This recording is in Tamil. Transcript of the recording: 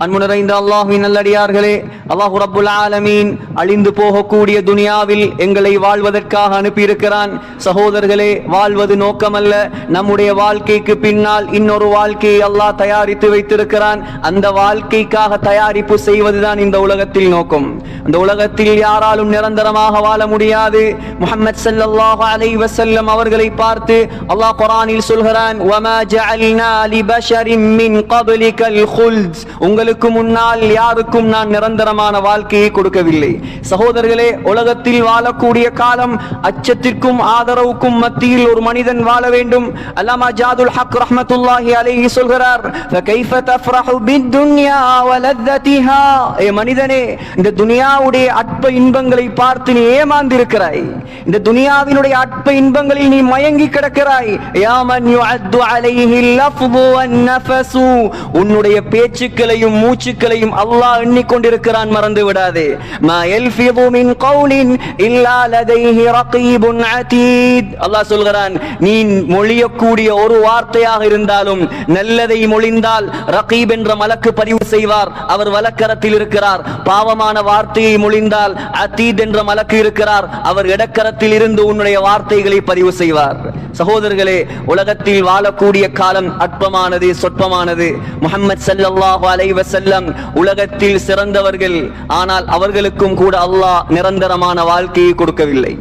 அன்பு நிறைந்த அல்லாஹ்வின் நல்லடியார்களே, அல்லாஹ் ரப்புல் ஆலமீன் அழிந்து போகக்கூடிய துனியாவில் எங்களை வாழ்வதற்காக அனுப்பியிருக்கிறான். சகோதரர்களே, வாழ்வது நோக்கமல்ல, நம்முடைய வாழ்க்கைக்கு பின்னால் இன்னொரு வாழ்க்கையை அல்லாஹ் தயாரித்து வைத்திருக்கிறான். அந்த வாழ்க்கைக்காக தயாரிப்பு செய்வதுதான் இந்த உலகத்தில் நோக்கம். அந்த உலகத்தில் யாராலும் நிரந்தரமாக வாழ முடியாது. முஹம்மது ஸல்லல்லாஹு அலைஹி வஸல்லம் அவர்களை பார்த்து அல்லாஹ் குர்ஆனில் சொல்கிறான், வமா ஜஅல்னா லிபஷரின் மின் கப்லிகல் குல்த், உங்களுக்கு முன்னால் யாருக்கும் நான் நிரந்தரமான வாழ்க்கையை கொடுக்கவில்லை. சகோதரர்களே, உலகத்தில் வாழக்கூடிய காலம் அச்சத்திற்கும் ஆதரவுக்கும் மத்தியில் ஒரு மனிதன் வாழ வேண்டும். அல்லாமா ஜாதுல் ஹக் ரஹ்மத்துல்லாஹி அலைஹி சொல்கிறார், ஃபகைஃப தஃப்ரஹு பித்துன்யா வலத்தஹா, ஏ மனிதனே, இந்த துனியாவுடைய அற்ப இன்பங்களை பார்த்து நீ ஏமாந்திருக்கிறாய். இந்த துனியாவினுடைய அற்ப இன்பங்களில் நீ மயங்கி கிடக்கிறாய். யா மன் யுஅத்து அலைஹி லஃப்து வன் நஃபஸு, உன்னுடைய பேச்சுக்களையும் மூச்சுக்களையும் அல்லாஹ் எண்ணிக்கொண்டிருக்கிறான், மறந்து விடாதே. மா யல்ஃபிது மின் கௌலின் இல்லா லதைஹி ரகீபுன் அதீத், அல்லாஹ் சொல்கிறான், நீ மொழியக்கூடிய ஒரு வார்த்தையாக இருந்தாலும் நல்லதை மொழிந்தால் ரகீப் என்ற மலக்கு பதிவு செய்வார், அவர் வலக்கரத்தில் இருக்கிறார். பாவமான வார்த்தையை மொழிந்தால் அதீத் என்ற மலக்கு இருக்கிறார், அவர் இடக்கரத்தில் இருந்து உன்னுடைய வார்த்தைகளை பதிவு செய்வார். சகோதரர்களே, உலகத்தில் வாழக்கூடிய காலம் அற்பமானது, சொற்பமானது. முஹம்மது ஸல்லல்லாஹு அலைஹி வஸல்லம் உலகத்தில் சிறந்தவர்கள், ஆனால் அவர்களுக்கும் கூட அல்லாஹ் நிரந்தரமான வாழ்க்கையை கொடுக்கவில்லை.